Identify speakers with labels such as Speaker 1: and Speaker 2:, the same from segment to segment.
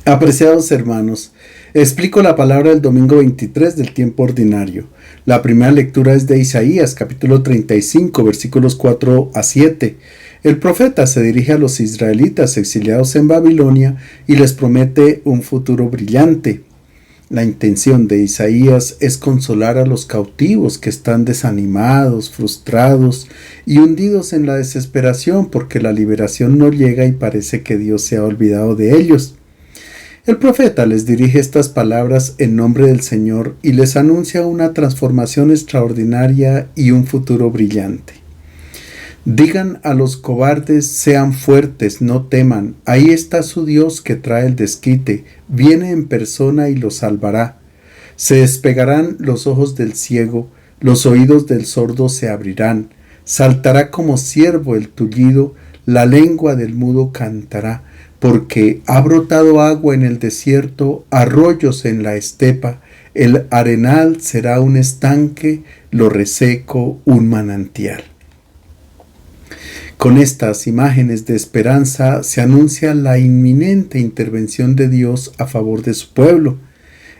Speaker 1: Apreciados hermanos, explico la palabra del domingo 23 del tiempo ordinario. La primera lectura es de Isaías, capítulo 35, versículos 4 a 7. El profeta se dirige a los israelitas exiliados en Babilonia y les promete un futuro brillante. La intención de Isaías es consolar a los cautivos que están desanimados, frustrados y hundidos en la desesperación porque la liberación no llega y parece que Dios se ha olvidado de ellos. El profeta les dirige estas palabras en nombre del Señor y les anuncia una transformación extraordinaria y un futuro brillante. Digan a los cobardes, sean fuertes, no teman. Ahí está su Dios que trae el desquite. Viene en persona y los salvará. Se despegarán los ojos del ciego, los oídos del sordo se abrirán. Saltará como ciervo el tullido, la lengua del mudo cantará. Porque ha brotado agua en el desierto, arroyos en la estepa. El arenal será un estanque, lo reseco un manantial. Con estas imágenes de esperanza se anuncia la inminente intervención de Dios a favor de su pueblo.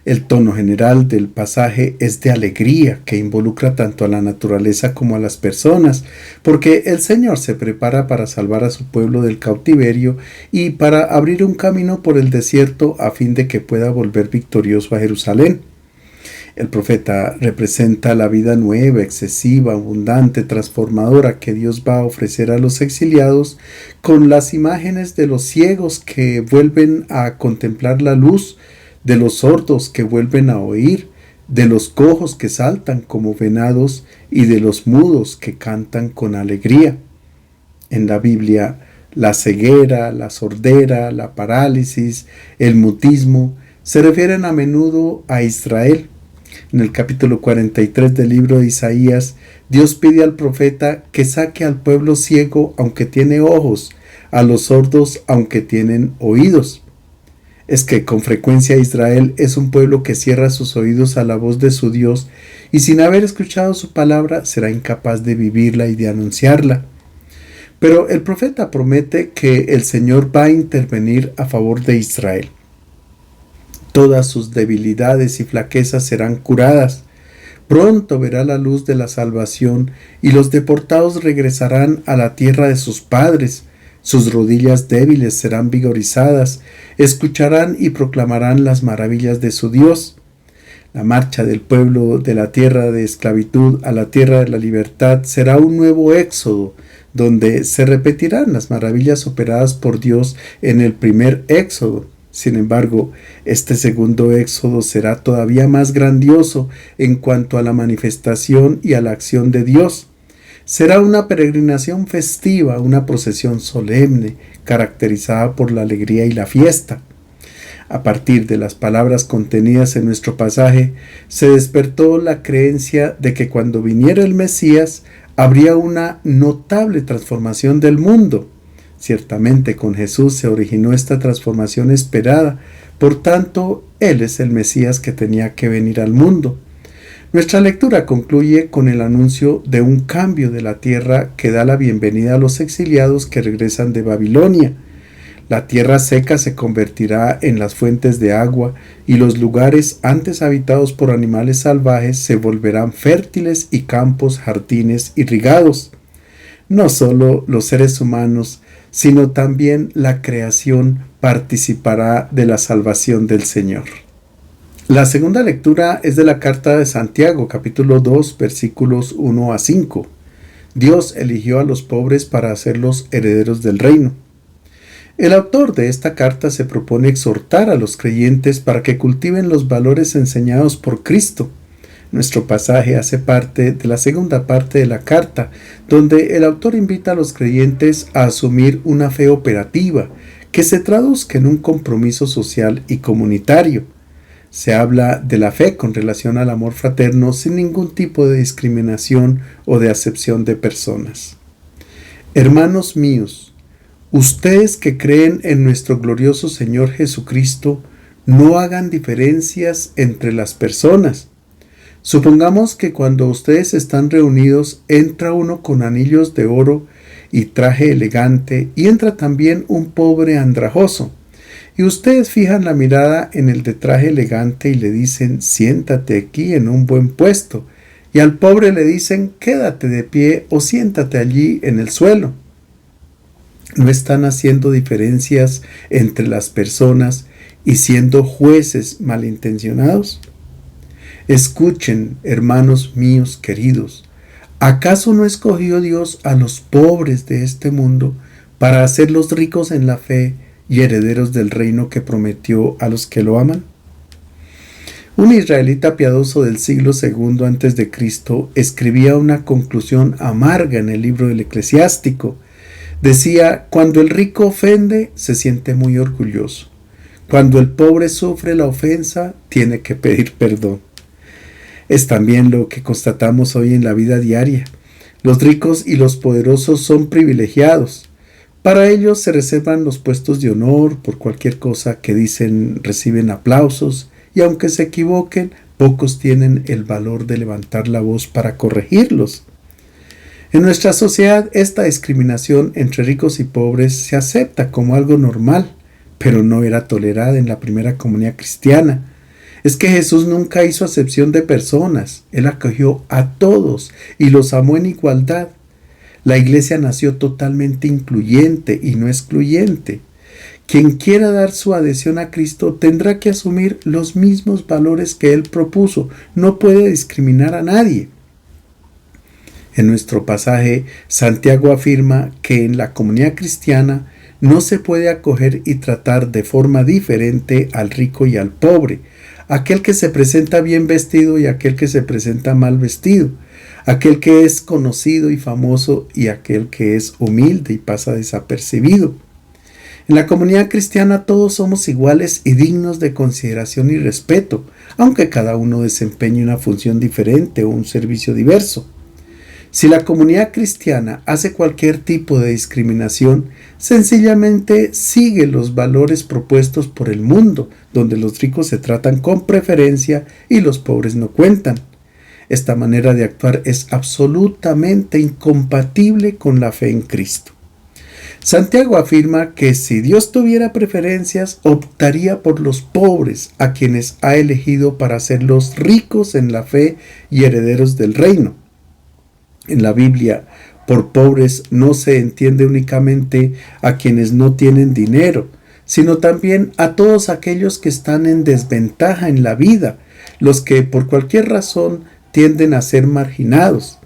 Speaker 1: El tono general del pasaje es de alegría que involucra tanto a la naturaleza como a las personas, porque el Señor se prepara para salvar a su pueblo del cautiverio y para abrir un camino por el desierto a fin de que pueda volver victorioso a Jerusalén. El profeta representa la vida nueva, excesiva, abundante, transformadora que Dios va a ofrecer a los exiliados con las imágenes de los ciegos que vuelven a contemplar la luz, de los sordos que vuelven a oír, de los cojos que saltan como venados y de los mudos que cantan con alegría. En la Biblia, la ceguera, la sordera, la parálisis, el mutismo se refieren a menudo a Israel. En el capítulo 43 del libro de Isaías, Dios pide al profeta que saque al pueblo ciego aunque tiene ojos, a los sordos aunque tienen oídos. Es que con frecuencia Israel es un pueblo que cierra sus oídos a la voz de su Dios y sin haber escuchado su palabra será incapaz de vivirla y de anunciarla. Pero el profeta promete que el Señor va a intervenir a favor de Israel. Todas sus debilidades y flaquezas serán curadas. Pronto verá la luz de la salvación y los deportados regresarán a la tierra de sus padres. Sus rodillas débiles serán vigorizadas, escucharán y proclamarán las maravillas de su Dios. La marcha del pueblo de la tierra de esclavitud a la tierra de la libertad será un nuevo éxodo, donde se repetirán las maravillas operadas por Dios en el primer éxodo. Sin embargo, este segundo éxodo será todavía más grandioso en cuanto a la manifestación y a la acción de Dios. Será una peregrinación festiva, una procesión solemne, caracterizada por la alegría y la fiesta. A partir de las palabras contenidas en nuestro pasaje, se despertó la creencia de que cuando viniera el Mesías, habría una notable transformación del mundo. Ciertamente con Jesús se originó esta transformación esperada, por tanto, Él es el Mesías que tenía que venir al mundo. Nuestra lectura concluye con el anuncio de un cambio de la tierra que da la bienvenida a los exiliados que regresan de Babilonia. La tierra seca se convertirá en las fuentes de agua y los lugares antes habitados por animales salvajes se volverán fértiles y campos, jardines irrigados. No solo los seres humanos, sino también la creación participará de la salvación del Señor. La segunda lectura es de la carta de Santiago, capítulo 2, versículos 1 a 5. Dios eligió a los pobres para hacerlos herederos del reino. El autor de esta carta se propone exhortar a los creyentes para que cultiven los valores enseñados por Cristo. Nuestro pasaje hace parte de la segunda parte de la carta, donde el autor invita a los creyentes a asumir una fe operativa, que se traduzca en un compromiso social y comunitario. Se habla de la fe con relación al amor fraterno sin ningún tipo de discriminación o de acepción de personas. Hermanos míos, ustedes que creen en nuestro glorioso Señor Jesucristo, no hagan diferencias entre las personas. Supongamos que cuando ustedes están reunidos entra uno con anillos de oro y traje elegante y entra también un pobre andrajoso. y ustedes fijan la mirada en el de traje elegante y le dicen, siéntate aquí en un buen puesto, y al pobre le dicen, quédate de pie o siéntate allí en el suelo. ¿No están haciendo diferencias entre las personas y siendo jueces malintencionados? Escuchen, hermanos míos queridos, ¿acaso no escogió Dios a los pobres de este mundo para hacerlos ricos en la fe y herederos del reino que prometió a los que lo aman? Un israelita piadoso del siglo II a.C. escribía una conclusión amarga en el libro del Eclesiástico. Decía, cuando el rico ofende, se siente muy orgulloso. Cuando el pobre sufre la ofensa, tiene que pedir perdón. Es también lo que constatamos hoy en la vida diaria. Los ricos y los poderosos son privilegiados. Para ellos se reservan los puestos de honor, por cualquier cosa que dicen reciben aplausos, y aunque se equivoquen, pocos tienen el valor de levantar la voz para corregirlos. En nuestra sociedad, esta discriminación entre ricos y pobres se acepta como algo normal, pero no era tolerada en la primera comunidad cristiana. Es que Jesús nunca hizo acepción de personas, Él acogió a todos y los amó en igualdad. La iglesia nació totalmente incluyente y no excluyente. Quien quiera dar su adhesión a Cristo tendrá que asumir los mismos valores que Él propuso. No puede discriminar a nadie. En nuestro pasaje, Santiago afirma que en la comunidad cristiana no se puede acoger y tratar de forma diferente al rico y al pobre, aquel que se presenta bien vestido y aquel que se presenta mal vestido, aquel que es conocido y famoso y aquel que es humilde y pasa desapercibido. En la comunidad cristiana todos somos iguales y dignos de consideración y respeto, aunque cada uno desempeñe una función diferente o un servicio diverso. Si la comunidad cristiana hace cualquier tipo de discriminación, sencillamente sigue los valores propuestos por el mundo, donde los ricos se tratan con preferencia y los pobres no cuentan. Esta manera de actuar es absolutamente incompatible con la fe en Cristo. Santiago afirma que si Dios tuviera preferencias, optaría por los pobres, a quienes ha elegido para hacerlos ricos en la fe y herederos del reino. En la Biblia, por pobres no se entiende únicamente a quienes no tienen dinero, sino también a todos aquellos que están en desventaja en la vida, los que por cualquier razón tienden a ser marginados.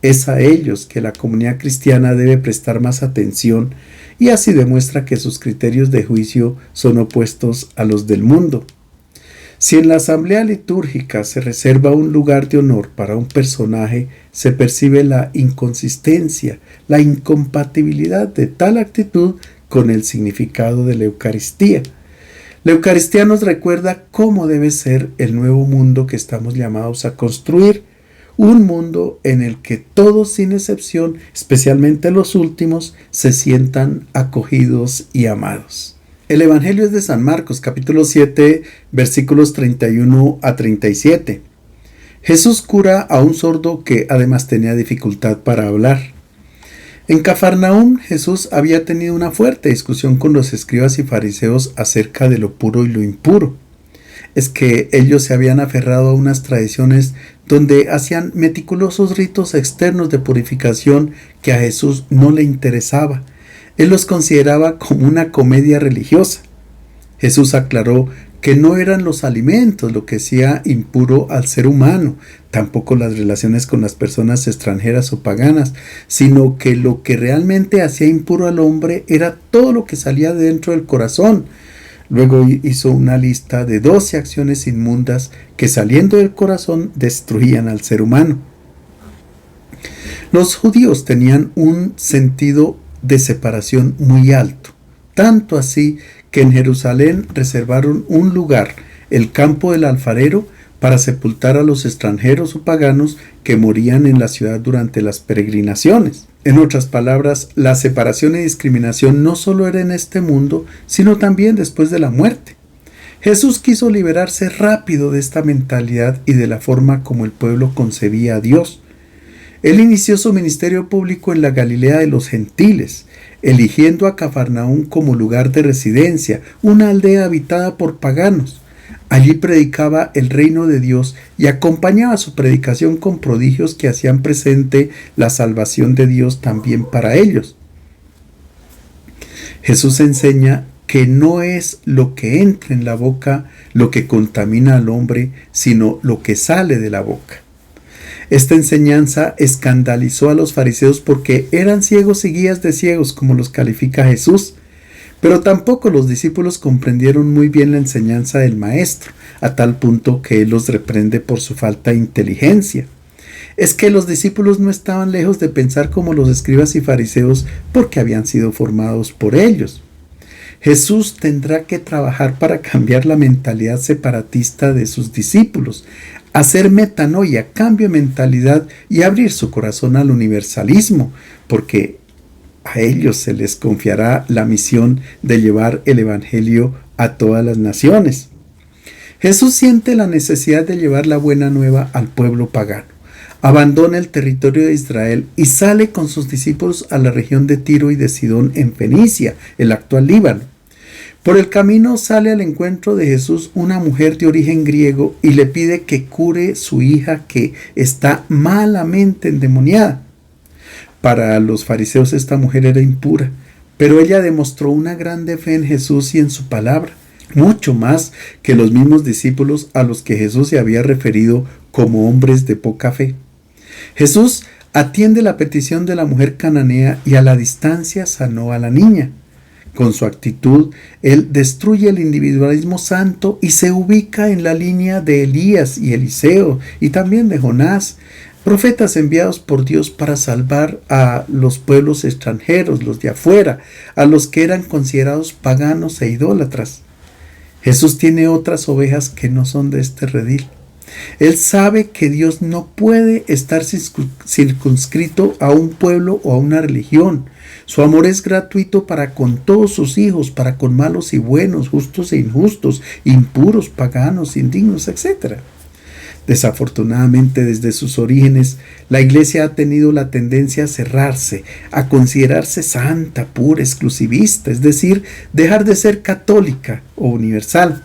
Speaker 1: Es a ellos que la comunidad cristiana debe prestar más atención y así demuestra que sus criterios de juicio son opuestos a los del mundo. Si en la asamblea litúrgica se reserva un lugar de honor para un personaje, se percibe la inconsistencia, la incompatibilidad de tal actitud con el significado de la Eucaristía. La Eucaristía nos recuerda cómo debe ser el nuevo mundo que estamos llamados a construir, un mundo en el que todos sin excepción, especialmente los últimos, se sientan acogidos y amados. El Evangelio es de San Marcos, capítulo 7, versículos 31 a 37. Jesús cura a un sordo que además tenía dificultad para hablar. En Cafarnaúm, Jesús había tenido una fuerte discusión con los escribas y fariseos acerca de lo puro y lo impuro. Es que ellos se habían aferrado a unas tradiciones donde hacían meticulosos ritos externos de purificación que a Jesús no le interesaba. Él los consideraba como una comedia religiosa. Jesús aclaró que no eran los alimentos lo que hacía impuro al ser humano, tampoco las relaciones con las personas extranjeras o paganas, sino que lo que realmente hacía impuro al hombre era todo lo que salía de dentro del corazón. Luego hizo una lista de 12 acciones inmundas que saliendo del corazón destruían al ser humano. Los judíos tenían un sentido de separación muy alto, tanto así que en Jerusalén reservaron un lugar, el campo del alfarero, para sepultar a los extranjeros o paganos que morían en la ciudad durante las peregrinaciones. En otras palabras, la separación y discriminación no solo era en este mundo, sino también después de la muerte. Jesús quiso liberarse rápido de esta mentalidad y de la forma como el pueblo concebía a Dios. Él inició su ministerio público en la Galilea de los gentiles. eligiendo a Cafarnaúm como lugar de residencia, una aldea habitada por paganos. Allí predicaba el reino de Dios y acompañaba su predicación con prodigios que hacían presente la salvación de Dios también para ellos. Jesús enseña que no es lo que entra en la boca lo que contamina al hombre, sino lo que sale de la boca. Esta enseñanza escandalizó a los fariseos porque eran ciegos y guías de ciegos, como los califica Jesús. Pero tampoco los discípulos comprendieron muy bien la enseñanza del Maestro, a tal punto que él los reprende por su falta de inteligencia. Es que los discípulos no estaban lejos de pensar como los escribas y fariseos porque habían sido formados por ellos. Jesús tendrá que trabajar para cambiar la mentalidad separatista de sus discípulos, hacer metanoia, cambio de mentalidad y abrir su corazón al universalismo, porque a ellos se les confiará la misión de llevar el Evangelio a todas las naciones. Jesús siente la necesidad de llevar la buena nueva al pueblo pagano. Abandona el territorio de Israel y sale con sus discípulos a la región de Tiro y de Sidón en Fenicia, el actual Líbano. Por el camino sale al encuentro de Jesús una mujer de origen griego y le pide que cure su hija que está malamente endemoniada. Para los fariseos esta mujer era impura, pero ella demostró una grande fe en Jesús y en su palabra, mucho más que los mismos discípulos a los que Jesús se había referido como hombres de poca fe. Jesús atiende la petición de la mujer cananea y a la distancia sanó a la niña. Con su actitud, él destruye el individualismo santo y se ubica en la línea de Elías y Eliseo y también de Jonás, profetas enviados por Dios para salvar a los pueblos extranjeros, los de afuera, a los que eran considerados paganos e idólatras. Jesús tiene otras ovejas que no son de este redil. Él sabe que Dios no puede estar circunscrito a un pueblo o a una religión. Su amor es gratuito para con todos sus hijos, para con malos y buenos, justos e injustos, impuros, paganos, indignos, etc. Desafortunadamente, desde sus orígenes, la Iglesia ha tenido la tendencia a cerrarse, a considerarse santa, pura, exclusivista, es decir, dejar de ser católica o universal.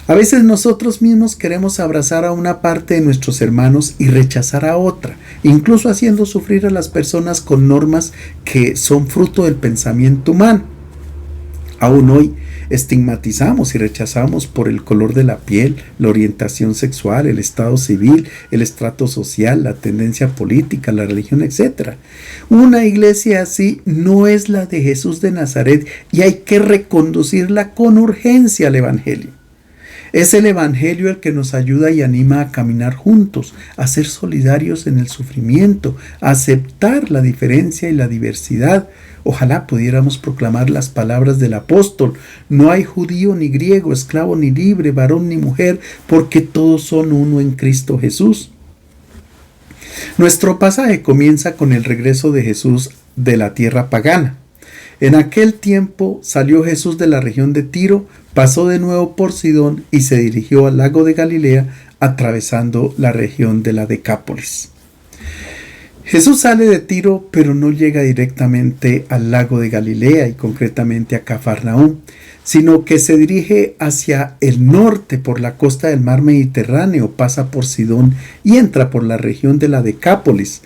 Speaker 1: A veces nosotros mismos queremos abrazar a una parte de nuestros hermanos y rechazar a otra, incluso haciendo sufrir a las personas con normas que son fruto del pensamiento humano. Aún hoy estigmatizamos y rechazamos por el color de la piel, la orientación sexual, el estado civil, el estrato social, la tendencia política, la religión, etc. Una iglesia así no es la de Jesús de Nazaret y hay que reconducirla con urgencia al Evangelio. Es el Evangelio el que nos ayuda y anima a caminar juntos, a ser solidarios en el sufrimiento, a aceptar la diferencia y la diversidad. Ojalá pudiéramos proclamar las palabras del apóstol: no hay judío ni griego, esclavo ni libre, varón ni mujer, porque todos son uno en Cristo Jesús. Nuestro pasaje comienza con el regreso de Jesús de la tierra pagana. En aquel tiempo salió Jesús de la región de Tiro, pasó de nuevo por Sidón y se dirigió al lago de Galilea, atravesando la región de la Decápolis. Jesús sale de Tiro, pero no llega directamente al lago de Galilea y concretamente a Cafarnaúm, sino que se dirige hacia el norte por la costa del mar Mediterráneo, pasa por Sidón y entra por la región de la Decápolis.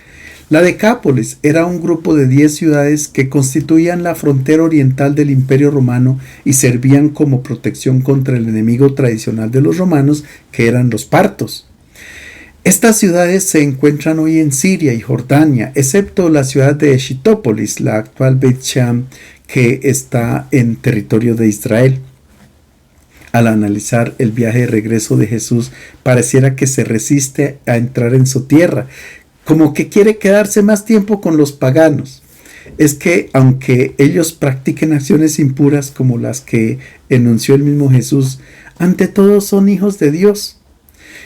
Speaker 1: La Decápolis era un grupo de 10 ciudades que constituían la frontera oriental del Imperio Romano y servían como protección contra el enemigo tradicional de los romanos, que eran los partos. Estas ciudades se encuentran hoy en Siria y Jordania, excepto la ciudad de Eschitópolis, la actual Beit Sham, que está en territorio de Israel. Al analizar el viaje de regreso de Jesús, pareciera que se resiste a entrar en su tierra, como que quiere quedarse más tiempo con los paganos. Es que aunque ellos practiquen acciones impuras como las que enunció el mismo Jesús, ante todo son hijos de Dios.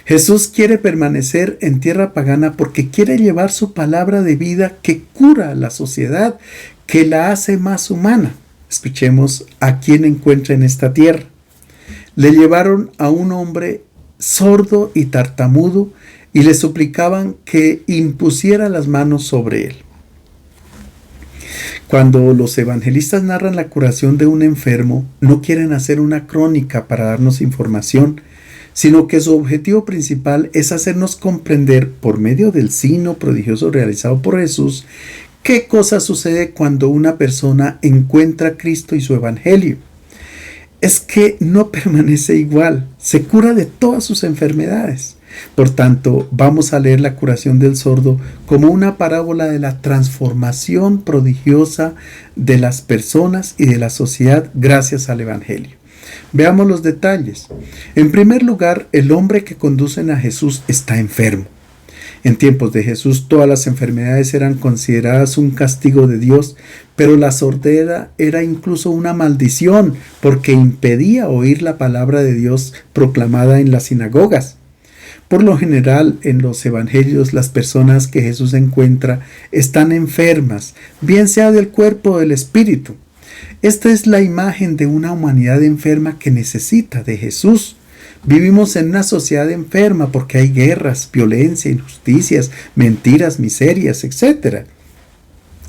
Speaker 1: Jesús quiere permanecer en tierra pagana porque quiere llevar su palabra de vida que cura a la sociedad, que la hace más humana. Escuchemos a quién encuentra en esta tierra. Le llevaron a un hombre sordo y tartamudo y le suplicaban que impusiera las manos sobre él. Cuando los evangelistas narran la curación de un enfermo, no quieren hacer una crónica para darnos información, sino que su objetivo principal es hacernos comprender, por medio del signo prodigioso realizado por Jesús, qué cosa sucede cuando una persona encuentra a Cristo y su evangelio. Es que no permanece igual, se cura de todas sus enfermedades. Por tanto, vamos a leer la curación del sordo como una parábola de la transformación prodigiosa de las personas y de la sociedad gracias al evangelio. Veamos los detalles. En primer lugar, el hombre que conducen a Jesús está enfermo. En tiempos de Jesús todas las enfermedades eran consideradas un castigo de Dios, pero la sordera era incluso una maldición porque impedía oír la palabra de Dios proclamada en las sinagogas. Por lo general, en los evangelios, las personas que Jesús encuentra están enfermas, bien sea del cuerpo o del espíritu. Esta es la imagen de una humanidad enferma que necesita de Jesús. Vivimos en una sociedad enferma porque hay guerras, violencia, injusticias, mentiras, miserias, etc.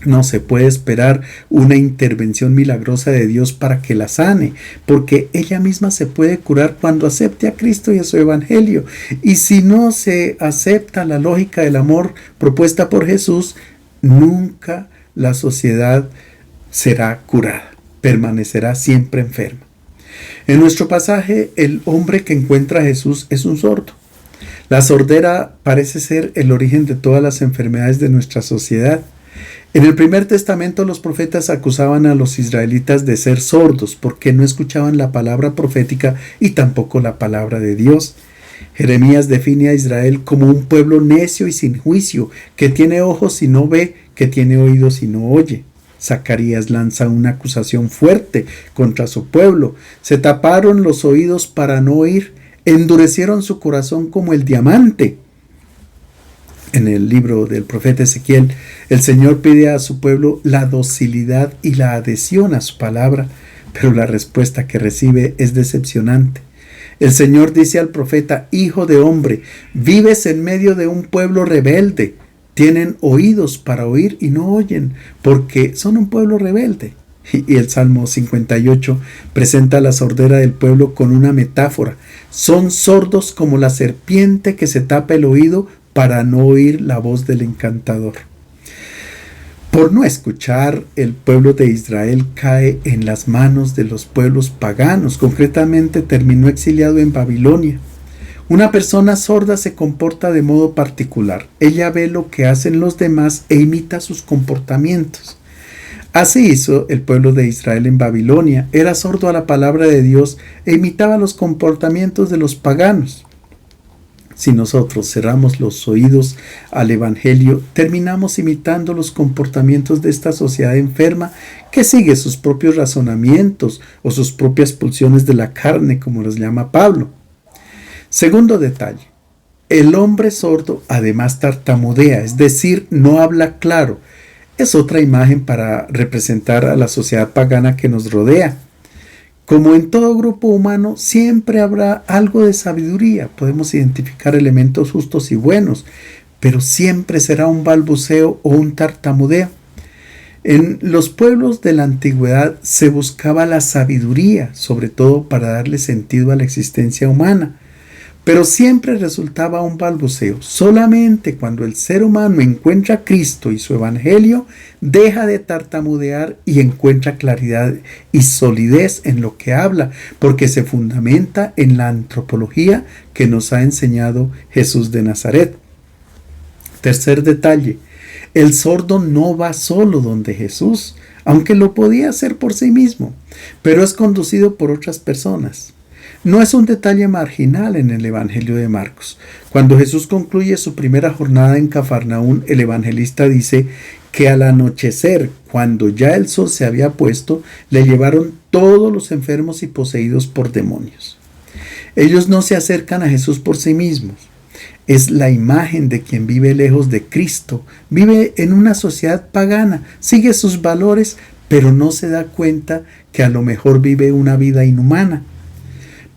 Speaker 1: No se puede esperar una intervención milagrosa de Dios para que la sane, porque ella misma se puede curar cuando acepte a Cristo y a su evangelio. Y si no se acepta la lógica del amor propuesta por Jesús, nunca la sociedad será curada, permanecerá siempre enferma. En nuestro pasaje, el hombre que encuentra a Jesús es un sordo. La sordera parece ser el origen de todas las enfermedades de nuestra sociedad. En el Primer Testamento los profetas acusaban a los israelitas de ser sordos porque no escuchaban la palabra profética y tampoco la palabra de Dios. Jeremías define a Israel como un pueblo necio y sin juicio, que tiene ojos y no ve, que tiene oídos y no oye. Zacarías lanza una acusación fuerte contra su pueblo. Se taparon los oídos para no oír, endurecieron su corazón como el diamante. En el libro del profeta Ezequiel, el Señor pide a su pueblo la docilidad y la adhesión a su palabra, pero la respuesta que recibe es decepcionante. El Señor dice al profeta: hijo de hombre, vives en medio de un pueblo rebelde. Tienen oídos para oír y no oyen, porque son un pueblo rebelde. Y el Salmo 58 presenta la sordera del pueblo con una metáfora. Son sordos como la serpiente que se tapa el oído para no oír la voz del encantador. Por no escuchar, el pueblo de Israel cae en las manos de los pueblos paganos. Concretamente, terminó exiliado en Babilonia. Una persona sorda se comporta de modo particular. Ella ve lo que hacen los demás e imita sus comportamientos. Así hizo el pueblo de Israel en Babilonia. Era sordo a la palabra de Dios e imitaba los comportamientos de los paganos. Si nosotros cerramos los oídos al evangelio, terminamos imitando los comportamientos de esta sociedad enferma que sigue sus propios razonamientos o sus propias pulsiones de la carne, como los llama Pablo. Segundo detalle, el hombre sordo además tartamudea, es decir, no habla claro. Es otra imagen para representar a la sociedad pagana que nos rodea. Como en todo grupo humano, siempre habrá algo de sabiduría. Podemos identificar elementos justos y buenos, pero siempre será un balbuceo o un tartamudeo. En los pueblos de la antigüedad se buscaba la sabiduría, sobre todo para darle sentido a la existencia humana. Pero siempre resultaba un balbuceo. Solamente cuando el ser humano encuentra a Cristo y su evangelio, deja de tartamudear y encuentra claridad y solidez en lo que habla, porque se fundamenta en la antropología que nos ha enseñado Jesús de Nazaret. Tercer detalle, el sordo no va solo donde Jesús, aunque lo podía hacer por sí mismo, pero es conducido por otras personas. No es un detalle marginal en el Evangelio de Marcos. Cuando Jesús concluye su primera jornada en Cafarnaún, el evangelista dice que al anochecer, cuando ya el sol se había puesto, le llevaron todos los enfermos y poseídos por demonios. Ellos no se acercan a Jesús por sí mismos. Es la imagen de quien vive lejos de Cristo, vive en una sociedad pagana, sigue sus valores, pero no se da cuenta que a lo mejor vive una vida inhumana.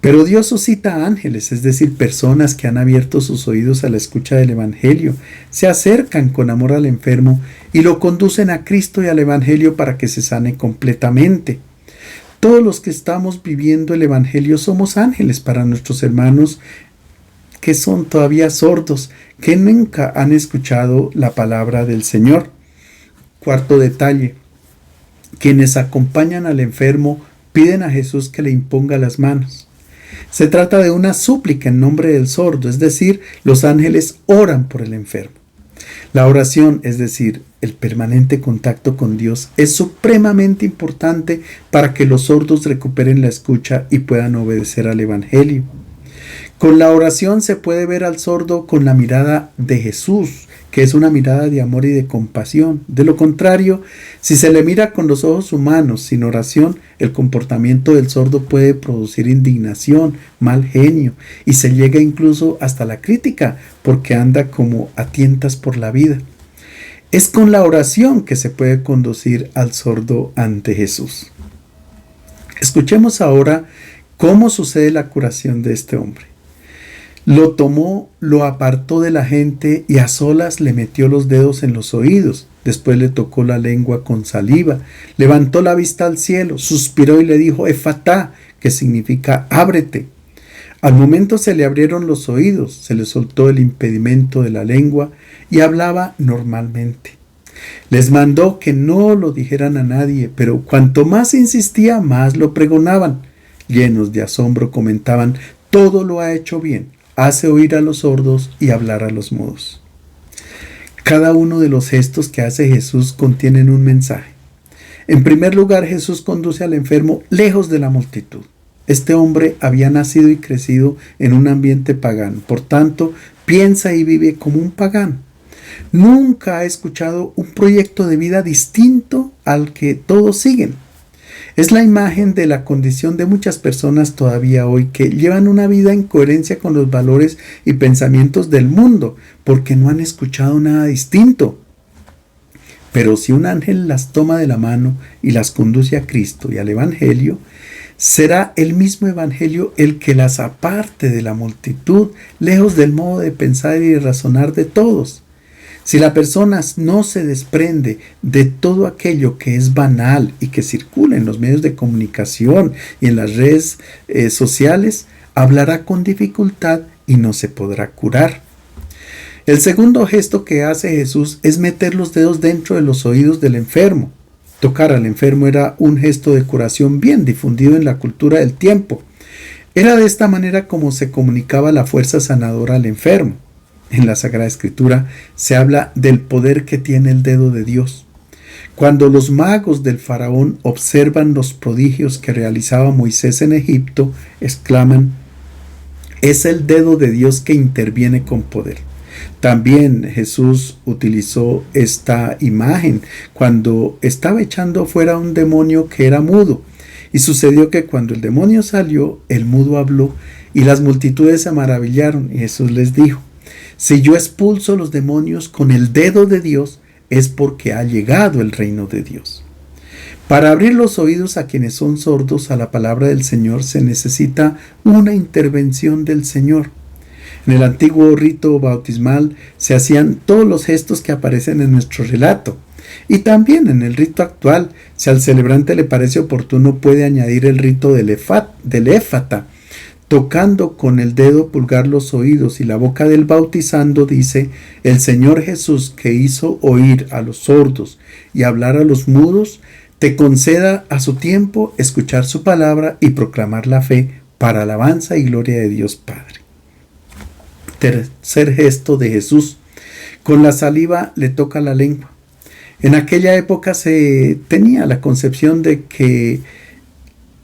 Speaker 1: Pero Dios suscita ángeles, es decir, personas que han abierto sus oídos a la escucha del Evangelio, se acercan con amor al enfermo y lo conducen a Cristo y al Evangelio para que se sane completamente. Todos los que estamos viviendo el Evangelio somos ángeles para nuestros hermanos que son todavía sordos, que nunca han escuchado la palabra del Señor. Cuarto detalle: quienes acompañan al enfermo piden a Jesús que le imponga las manos. Se trata de una súplica en nombre del sordo, es decir, los ángeles oran por el enfermo. La oración, es decir, el permanente contacto con Dios, es supremamente importante para que los sordos recuperen la escucha y puedan obedecer al Evangelio. Con la oración se puede ver al sordo con la mirada de Jesús, que es una mirada de amor y de compasión. De lo contrario, si se le mira con los ojos humanos sin oración, el comportamiento del sordo puede producir indignación, mal genio y se llega incluso hasta la crítica porque anda como a tientas por la vida. Es con la oración que se puede conducir al sordo ante Jesús. Escuchemos ahora cómo sucede la curación de este hombre. Lo tomó, lo apartó de la gente y a solas le metió los dedos en los oídos. Después le tocó la lengua con saliva, levantó la vista al cielo, suspiró y le dijo Efatá, que significa ábrete. Al momento se le abrieron los oídos, se le soltó el impedimento de la lengua y hablaba normalmente. Les mandó que no lo dijeran a nadie, pero cuanto más insistía, más lo pregonaban. Llenos de asombro comentaban: todo lo ha hecho bien. Hace oír a los sordos y hablar a los mudos. Cada uno de los gestos que hace Jesús contienen un mensaje. En primer lugar, Jesús conduce al enfermo lejos de la multitud. Este hombre había nacido y crecido en un ambiente pagano, por tanto, piensa y vive como un pagano. Nunca ha escuchado un proyecto de vida distinto al que todos siguen. Es la imagen de la condición de muchas personas todavía hoy que llevan una vida en coherencia con los valores y pensamientos del mundo, porque no han escuchado nada distinto. Pero si un ángel las toma de la mano y las conduce a Cristo y al Evangelio, será el mismo Evangelio el que las aparte de la multitud, lejos del modo de pensar y de razonar de todos. Si la persona no se desprende de todo aquello que es banal y que circula en los medios de comunicación y en las redes sociales, hablará con dificultad y no se podrá curar. El segundo gesto que hace Jesús es meter los dedos dentro de los oídos del enfermo. Tocar al enfermo era un gesto de curación bien difundido en la cultura del tiempo. Era de esta manera como se comunicaba la fuerza sanadora al enfermo. En la Sagrada Escritura se habla del poder que tiene el dedo de Dios. Cuando los magos del faraón observan los prodigios que realizaba Moisés en Egipto, exclaman: es el dedo de Dios que interviene con poder. También Jesús utilizó esta imagen cuando estaba echando fuera un demonio que era mudo. Y sucedió que cuando el demonio salió, el mudo habló y las multitudes se maravillaron. Y Jesús les dijo: si yo expulso los demonios con el dedo de Dios, es porque ha llegado el reino de Dios. Para abrir los oídos a quienes son sordos a la palabra del Señor se necesita una intervención del Señor. En el antiguo rito bautismal se hacían todos los gestos que aparecen en nuestro relato. Y también en el rito actual, si al celebrante le parece oportuno, puede añadir el rito del éfata. Tocando con el dedo pulgar los oídos y la boca del bautizando, dice: el Señor Jesús, que hizo oír a los sordos y hablar a los mudos, te conceda a su tiempo escuchar su palabra y proclamar la fe para alabanza y gloria de Dios Padre. Tercer gesto de Jesús: con la saliva le toca la lengua. En aquella época se tenía la concepción de que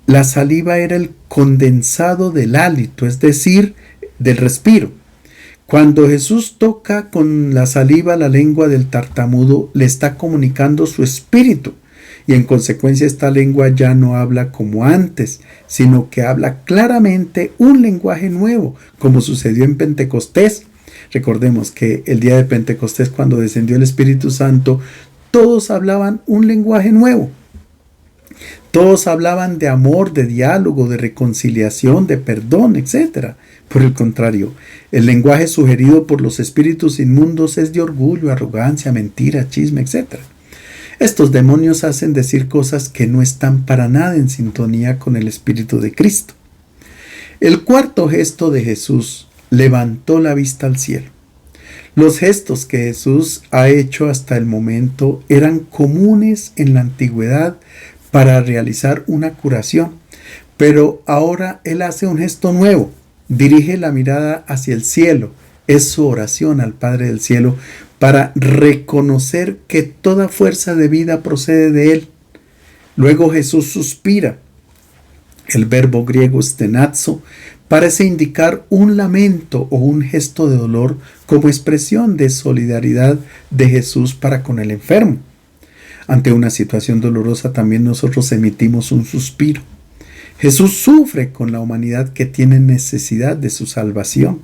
Speaker 1: la saliva era el condensado del hálito, es decir, del respiro. Cuando Jesús toca con la saliva la lengua del tartamudo, le está comunicando su espíritu. Y en consecuencia esta lengua ya no habla como antes, sino que habla claramente un lenguaje nuevo, como sucedió en Pentecostés. Recordemos que el día de Pentecostés, cuando descendió el Espíritu Santo, todos hablaban un lenguaje nuevo. Todos hablaban de amor, de diálogo, de reconciliación, de perdón, etc. Por el contrario, el lenguaje sugerido por los espíritus inmundos es de orgullo, arrogancia, mentira, chisme, etc. Estos demonios hacen decir cosas que no están para nada en sintonía con el Espíritu de Cristo. El cuarto gesto de Jesús levantó la vista al cielo. Los gestos que Jesús ha hecho hasta el momento eran comunes en la antigüedad para realizar una curación, pero ahora Él hace un gesto nuevo, dirige la mirada hacia el cielo, es su oración al Padre del cielo para reconocer que toda fuerza de vida procede de Él. Luego Jesús suspira. El verbo griego stenazo parece indicar un lamento o un gesto de dolor como expresión de solidaridad de Jesús para con el enfermo. Ante una situación dolorosa también nosotros emitimos un suspiro. Jesús sufre con la humanidad que tiene necesidad de su salvación.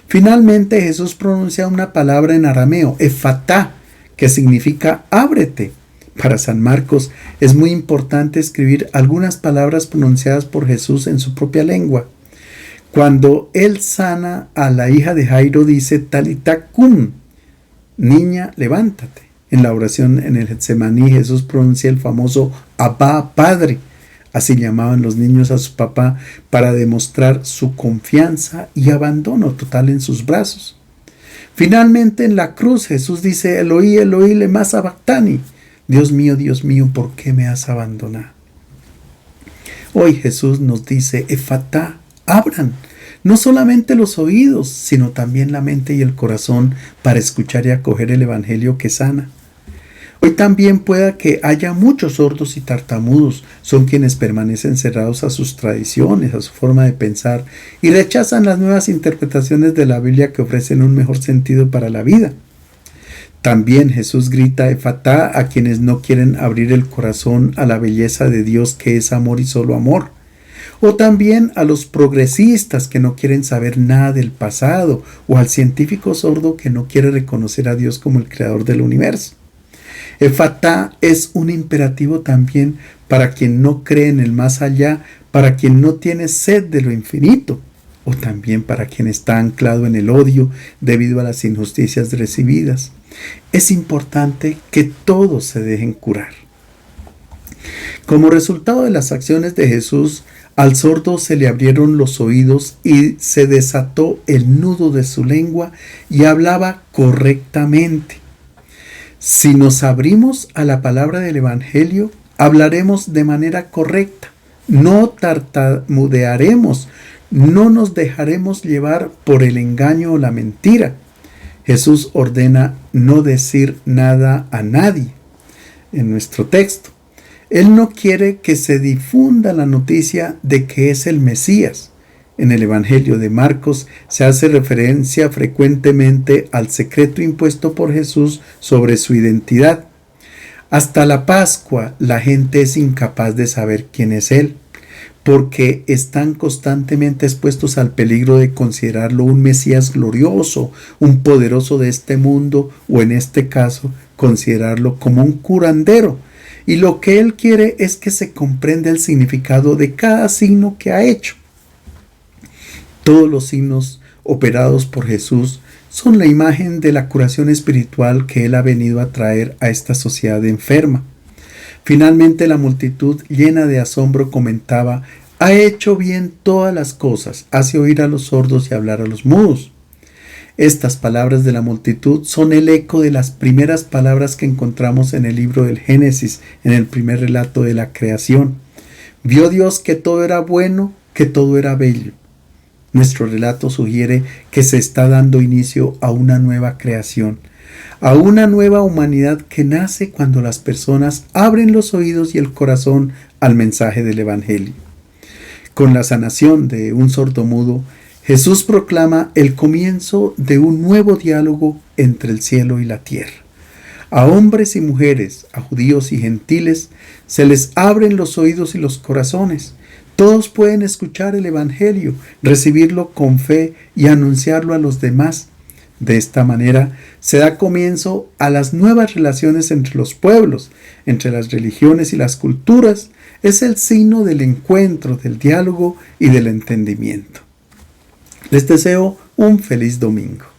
Speaker 1: Finalmente Jesús pronuncia una palabra en arameo, efatá, que significa ábrete. Para San Marcos es muy importante escribir algunas palabras pronunciadas por Jesús en su propia lengua. Cuando Él sana a la hija de Jairo dice Talita cum, niña, levántate. En la oración en el Getsemaní Jesús pronuncia el famoso Abba, Padre. Así llamaban los niños a su papá para demostrar su confianza y abandono total en sus brazos. Finalmente en la cruz Jesús dice Eloí, Eloí, lema sabactani. Dios mío, ¿por qué me has abandonado? Hoy Jesús nos dice efatá, abran, no solamente los oídos, sino también la mente y el corazón para escuchar y acoger el Evangelio que sana. Hoy también pueda que haya muchos sordos y tartamudos, son quienes permanecen cerrados a sus tradiciones, a su forma de pensar y rechazan las nuevas interpretaciones de la Biblia que ofrecen un mejor sentido para la vida. También Jesús grita efatá a quienes no quieren abrir el corazón a la belleza de Dios que es amor y solo amor. O también a los progresistas que no quieren saber nada del pasado, o al científico sordo que no quiere reconocer a Dios como el creador del universo. Efatá es un imperativo también para quien no cree en el más allá, para quien no tiene sed de lo infinito, o también para quien está anclado en el odio debido a las injusticias recibidas. Es importante que todos se dejen curar. Como resultado de las acciones de Jesús, al sordo se le abrieron los oídos y se desató el nudo de su lengua y hablaba correctamente. Si nos abrimos a la palabra del Evangelio, hablaremos de manera correcta, no tartamudearemos, no nos dejaremos llevar por el engaño o la mentira. Jesús ordena no decir nada a nadie en nuestro texto. Él no quiere que se difunda la noticia de que es el Mesías. En el Evangelio de Marcos se hace referencia frecuentemente al secreto impuesto por Jesús sobre su identidad. Hasta la Pascua la gente es incapaz de saber quién es Él, porque están constantemente expuestos al peligro de considerarlo un Mesías glorioso, un poderoso de este mundo, o en este caso, considerarlo como un curandero. Y lo que Él quiere es que se comprenda el significado de cada signo que ha hecho. Todos los signos operados por Jesús son la imagen de la curación espiritual que Él ha venido a traer a esta sociedad enferma. Finalmente la multitud, llena de asombro, comentaba: ha hecho bien todas las cosas, hace oír a los sordos y hablar a los mudos. Estas palabras de la multitud son el eco de las primeras palabras que encontramos en el libro del Génesis, en el primer relato de la creación. Vio Dios que todo era bueno, que todo era bello. Nuestro relato sugiere que se está dando inicio a una nueva creación, a una nueva humanidad que nace cuando las personas abren los oídos y el corazón al mensaje del Evangelio. Con la sanación de un sordomudo, Jesús proclama el comienzo de un nuevo diálogo entre el cielo y la tierra. A hombres y mujeres, a judíos y gentiles, se les abren los oídos y los corazones. Todos pueden escuchar el Evangelio, recibirlo con fe y anunciarlo a los demás. De esta manera se da comienzo a las nuevas relaciones entre los pueblos, entre las religiones y las culturas, Es el signo del encuentro, del diálogo y del entendimiento. Les deseo un feliz domingo.